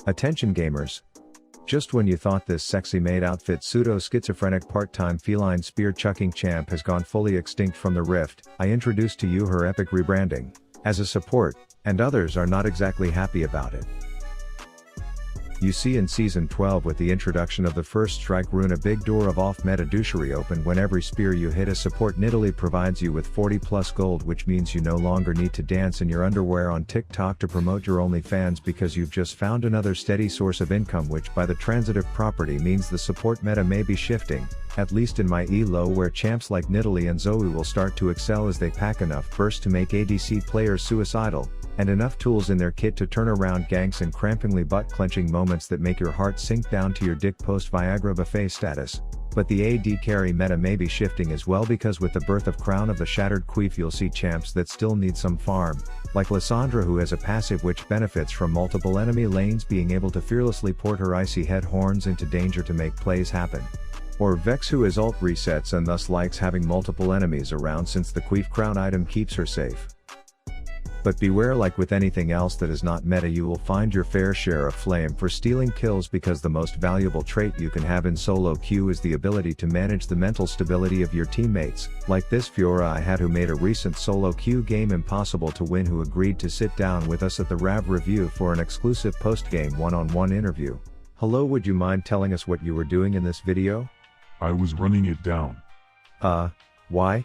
Attention gamers. Just when you thought this sexy maid outfit pseudo-schizophrenic part-time feline spear-chucking champ has gone fully extinct from the rift, I introduce to you her epic rebranding, as a support, and others are not exactly happy about it. You see in Season 12 with the introduction of the first strike rune, a big door of off-meta douchery open when every spear you hit as support Nidalee provides you with 40 plus gold, which means you no longer need to dance in your underwear on TikTok to promote your OnlyFans because you've just found another steady source of income, which by the transitive property means the support meta may be shifting, at least in my ELO, where champs like Nidalee and Zoe will start to excel as they pack enough burst to make ADC players suicidal, and enough tools in their kit to turn around ganks and crampingly butt-clenching moments that make your heart sink down to your dick post-Viagra buffet status. But the AD carry meta may be shifting as well, because with the birth of Crown of the Shattered Queef you'll see champs that still need some farm, like Lissandra, who has a passive which benefits from multiple enemy lanes being able to fearlessly port her icy head horns into danger to make plays happen. Or Vex, who has ult resets and thus likes having multiple enemies around since the Queef Crown item keeps her safe. But beware, like with anything else that is not meta, you will find your fair share of flame for stealing kills, because the most valuable trait you can have in solo queue is the ability to manage the mental stability of your teammates, like this Fiora I had, who made a recent solo queue game impossible to win, who agreed to sit down with us at the RAV review for an exclusive post-game one-on-one interview. Hello, would you mind telling us what you were doing in this video? I was running it down. Why?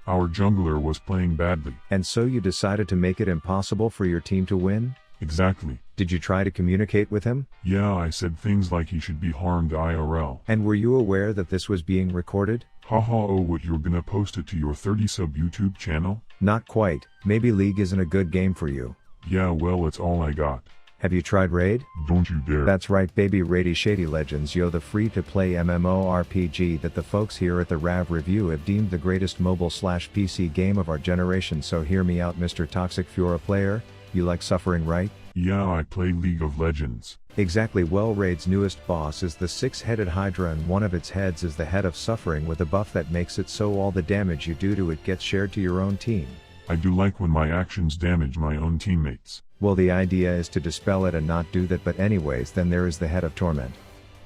Our jungler was playing badly. And so you decided to make it impossible for your team to win? Exactly. Did you try to communicate with him? Yeah, I said things like he should be harmed IRL. And were you aware that this was being recorded? Haha, oh, what, you're gonna post it to your 30 sub YouTube channel? Not quite. Maybe League isn't a good game for you. Yeah, well, it's all I got. Have you tried Raid? Don't you dare. That's right, baby. Raidy Shady Legends, yo, the free-to-play MMORPG that the folks here at the RAV review have deemed the greatest mobile/PC game of our generation. So hear me out, Mr. Toxic Fiora player, you like suffering, right? Yeah, I play League of Legends. Exactly. Well, Raid's newest boss is the six-headed Hydra, and one of its heads is the head of suffering, with a buff that makes it so all the damage you do to it gets shared to your own team. I do like when my actions damage my own teammates. Well, the idea is to dispel it and not do that, but anyways, then there is the head of Torment.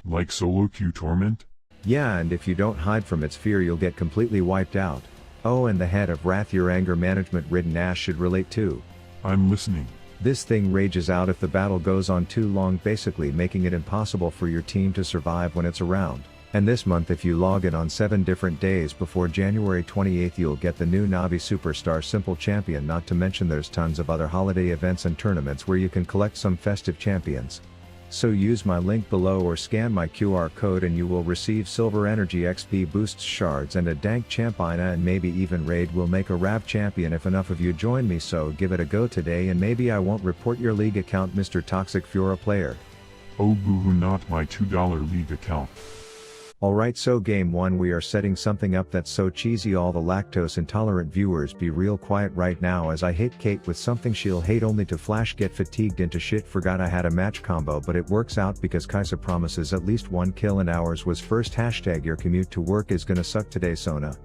Like solo queue Torment? Yeah, and if you don't hide from its fear you'll get completely wiped out. Oh, and the head of Wrath, your anger management ridden ass should relate too. I'm listening. This thing rages out if the battle goes on too long, basically making it impossible for your team to survive when it's around. And this month, if you log in on 7 different days before January 28th, you'll get the new Navi Superstar Simple Champion, not to mention there's tons of other holiday events and tournaments where you can collect some festive champions. So use my link below or scan my QR code and you will receive Silver Energy XP boosts, shards, and a dank champina, and maybe even Raid will make a RAV champion if enough of you join me. So give it a go today, and maybe I won't report your League account, Mr. Toxic Fiora player. Oh boohoo, not my $2 League account. Alright, so game 1 we are setting something up that's so cheesy all the lactose intolerant viewers be real quiet right now, as I hit Kate with something she'll hate only to flash get fatigued into shit. Forgot I had a match combo, but it works out because Kaisa promises at least 1 kill and ours was first. Hashtag your commute to work is gonna suck today, Sona.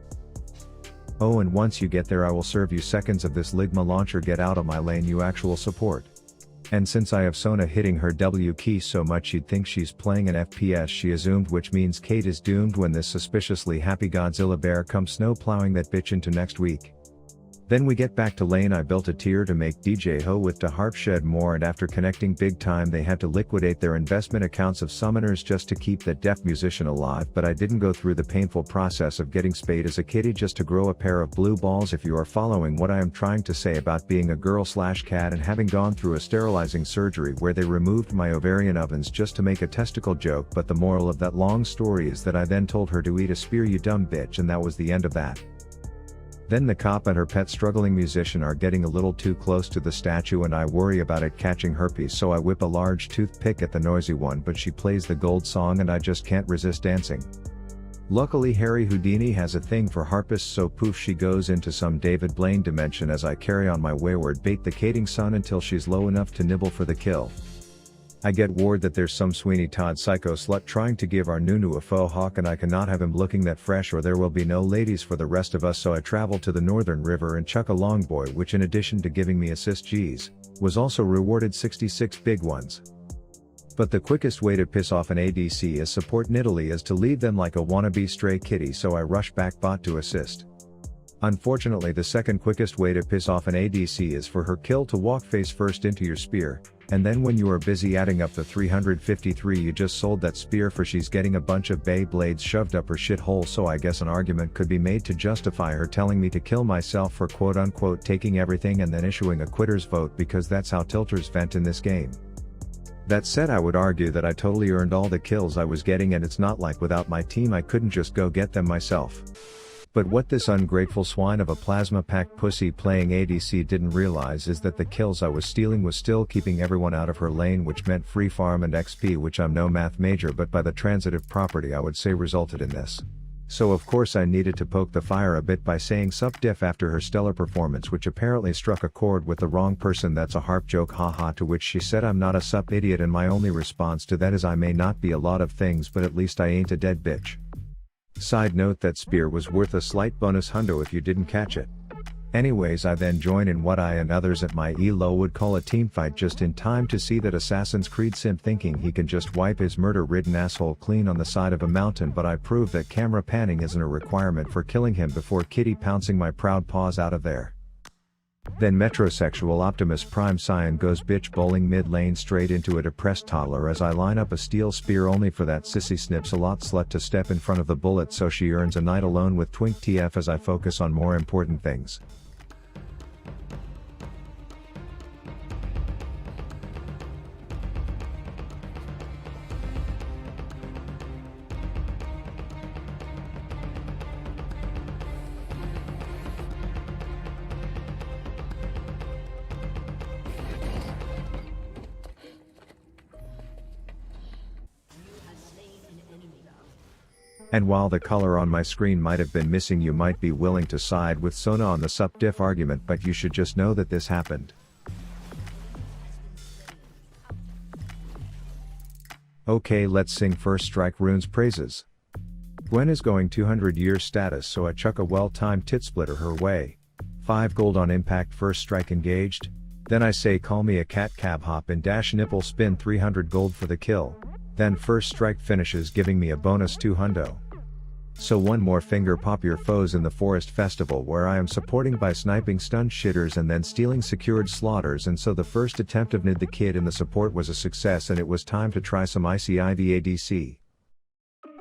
Oh, and once you get there I will serve you seconds of this Ligma launcher. Get out of my lane, you actual support. And since I have Sona hitting her W key so much you'd think she's playing an FPS, she assumed, which means Kate is doomed when this suspiciously happy Godzilla bear comes snow plowing that bitch into next week. Then we get back to lane. I built a tier to make DJ Ho with to harp shed more, and after connecting big time they had to liquidate their investment accounts of summoners just to keep that deaf musician alive, but I didn't go through the painful process of getting spayed as a kitty just to grow a pair of blue balls. If you are following what I am trying to say about being a girl/cat and having gone through a sterilizing surgery where they removed my ovarian ovens just to make a testicle joke, but the moral of that long story is that I then told her to eat a spear, you dumb bitch, and that was the end of that. Then the cop and her pet struggling musician are getting a little too close to the statue and I worry about it catching herpes, so I whip a large toothpick at the noisy one, but she plays the gold song and I just can't resist dancing. Luckily Harry Houdini has a thing for harpists, so poof she goes into some David Blaine dimension as I carry on my wayward bait the Kating Sun until she's low enough to nibble for the kill. I get word that there's some Sweeney Todd psycho slut trying to give our Nunu a faux hawk, and I cannot have him looking that fresh or there will be no ladies for the rest of us, so I travel to the Northern River and chuck a longboy, which in addition to giving me assist G's, was also rewarded 66 big ones. But the quickest way to piss off an ADC as support Nidalee is to leave them like a wannabe stray kitty, so I rush back bot to assist. Unfortunately, the second quickest way to piss off an ADC is for her kill to walk face first into your spear, and then when you are busy adding up the 353 you just sold that spear for, she's getting a bunch of bay blades shoved up her shithole. So I guess an argument could be made to justify her telling me to kill myself for quote unquote taking everything and then issuing a quitter's vote, because that's how tilters vent in this game. That said, I would argue that I totally earned all the kills I was getting, and it's not like without my team I couldn't just go get them myself. But what this ungrateful swine of a plasma-packed pussy playing ADC didn't realize is that the kills I was stealing was still keeping everyone out of her lane, which meant free farm and XP, which I'm no math major but by the transitive property I would say resulted in this. So of course I needed to poke the fire a bit by saying sup diff after her stellar performance, which apparently struck a chord with the wrong person. That's a harp joke, haha, to which she said I'm not a sup idiot, and my only response to that is I may not be a lot of things but at least I ain't a dead bitch. Side note, that spear was worth a slight bonus hundo if you didn't catch it. Anyways, I then join in what I and others at my elo would call a teamfight just in time to see that Assassin's Creed simp thinking he can just wipe his murder-ridden asshole clean on the side of a mountain, but I prove that camera panning isn't a requirement for killing him before kitty pouncing my proud paws out of there. Then metrosexual Optimus Prime Cyan goes bitch bowling mid-lane straight into a depressed toddler as I line up a steel spear only for that sissy snips a lot slut to step in front of the bullet, so she earns a night alone with Twink TF as I focus on more important things. And while the color on my screen might have been missing, you might be willing to side with Sona on the sup diff argument, but you should just know that this happened. Okay, let's sing First Strike Rune's praises. Gwen is going 200 years status, so I chuck a well-timed tit splitter her way. 5 gold on impact, first strike engaged. Then I say call me a cat, cab hop and dash nipple spin, 300 gold for the kill. Then first strike finishes, giving me a bonus 2 hundo. So one more finger pop your foes in the Forest Festival, where I am supporting by sniping stunned shitters and then stealing secured slaughters, and so the first attempt of Nid the Kid in the support was a success, and it was time to try some Icy Ivy ADC.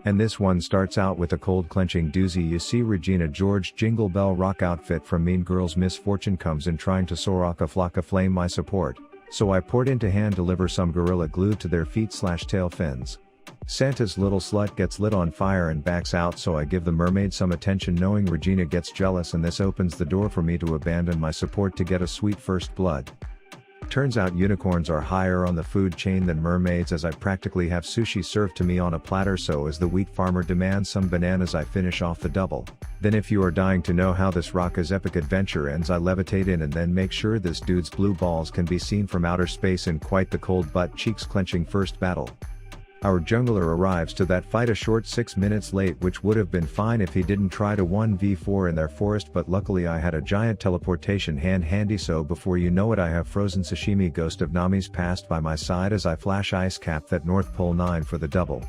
And this one starts out with a cold clenching doozy. You see Regina George Jingle Bell Rock outfit from Mean Girls Misfortune comes in trying to Soraka Flocka flame my support, so I poured into hand deliver some Gorilla Glue to their feet/tail fins. Santa's little slut gets lit on fire and backs out, so I give the mermaid some attention knowing Regina gets jealous, and this opens the door for me to abandon my support to get a sweet first blood. Turns out unicorns are higher on the food chain than mermaids, as I practically have sushi served to me on a platter, so as the wheat farmer demands some bananas I finish off the double. Then if you are dying to know how this Rocka's epic adventure ends, I levitate in and then make sure this dude's blue balls can be seen from outer space in quite the cold butt cheeks clenching first battle. Our jungler arrives to that fight a short 6 minutes late, which would have been fine if he didn't try to 1v4 in their forest, but luckily I had a giant teleportation hand handy, so before you know it I have frozen sashimi ghost of Nami's passed by my side as I flash ice cap that North Pole 9 for the double.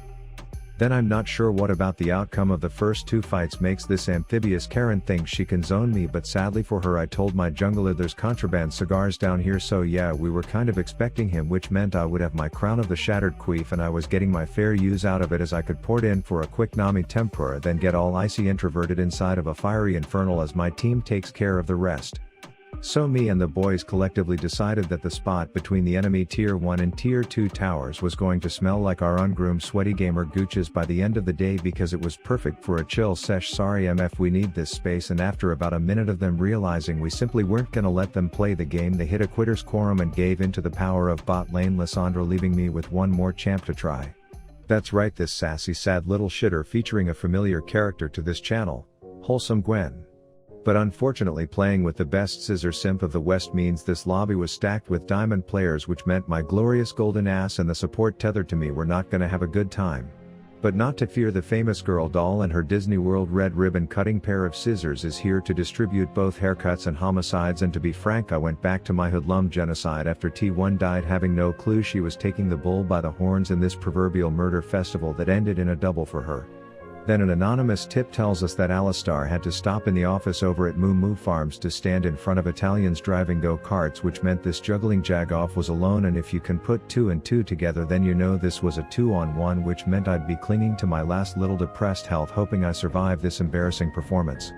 Then I'm not sure what about the outcome of the first 2 fights makes this amphibious Karen think she can zone me, but sadly for her I told my jungler there's contraband cigars down here, so yeah, we were kind of expecting him, which meant I would have my crown of the shattered queef and I was getting my fair use out of it as I could pour it in for a quick Nami tempura, then get all icy introverted inside of a fiery infernal as my team takes care of the rest. So me and the boys collectively decided that the spot between the enemy tier 1 and tier 2 towers was going to smell like our ungroomed sweaty gamer gooches by the end of the day, because it was perfect for a chill sesh. Sorry MF, we need this space. And after about a minute of them realizing we simply weren't gonna let them play the game, they hit a quitter's quorum and gave into the power of bot lane Lissandra, leaving me with one more champ to try. That's right, this sassy sad little shitter featuring a familiar character to this channel, Wholesome Gwen. But unfortunately playing with the best scissor simp of the West means this lobby was stacked with diamond players, which meant my glorious golden ass and the support tethered to me were not gonna have a good time. But not to fear, the famous girl doll and her Disney World red ribbon cutting pair of scissors is here to distribute both haircuts and homicides, and to be frank, I went back to my hoodlum genocide after T1 died, having no clue she was taking the bull by the horns in this proverbial murder festival that ended in a double for her. Then an anonymous tip tells us that Alistar had to stop in the office over at Moo Moo Farms to stand in front of Italians driving go-karts, which meant this juggling Jagoff was alone, and if you can put 2 and 2 together, then you know this was a 2-on-1, which meant I'd be clinging to my last little depressed health hoping I survive this embarrassing performance.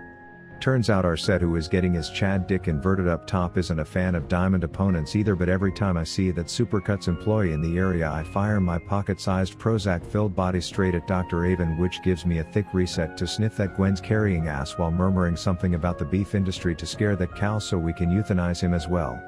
Turns out our set, who is getting his Chad dick inverted up top, isn't a fan of diamond opponents either, but every time I see that Supercuts employee in the area, I fire my pocket-sized Prozac-filled body straight at Dr. Avon, which gives me a thick reset to sniff that Gwen's carrying ass while murmuring something about the beef industry to scare that cow so we can euthanize him as well.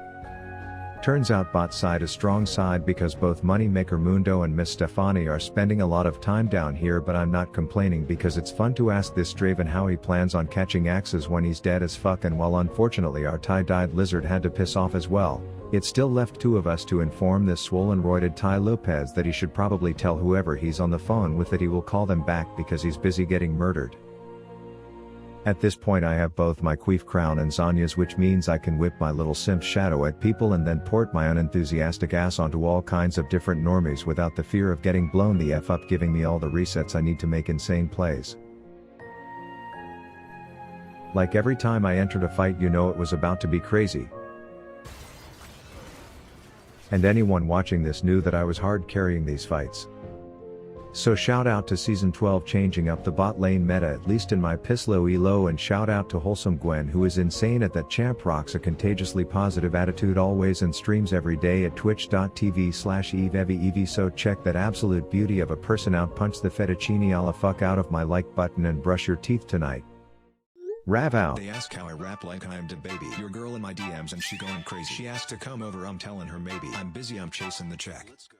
Turns out bot side is strong side, because both Moneymaker Mundo and Miss Stefani are spending a lot of time down here, but I'm not complaining because it's fun to ask this Draven how he plans on catching axes when he's dead as fuck, and while unfortunately our tie-dyed lizard had to piss off as well, it still left 2 of us to inform this swollen roided Ty Lopez that he should probably tell whoever he's on the phone with that he will call them back because he's busy getting murdered. At this point I have both my queef crown and Zanya's, which means I can whip my little simp shadow at people and then port my unenthusiastic ass onto all kinds of different normies without the fear of getting blown the F up, giving me all the resets I need to make insane plays. Like every time I entered a fight, you know it was about to be crazy. And anyone watching this knew that I was hard carrying these fights. So shout out to Season 12 changing up the bot lane meta, at least in my Pislow elo, and shout out to Wholesome Gwen, who is insane at that. Champ rocks a contagiously positive attitude always and streams every day at twitch.tv/evevi, so check that absolute beauty of a person out, punch the fettuccine alla fuck out of my like button and brush your teeth tonight. Rav out. They ask how I rap like I'm the baby. Your girl in my DMs and she going crazy. She asked to come over, I'm telling her maybe. I'm busy, I'm chasing the check.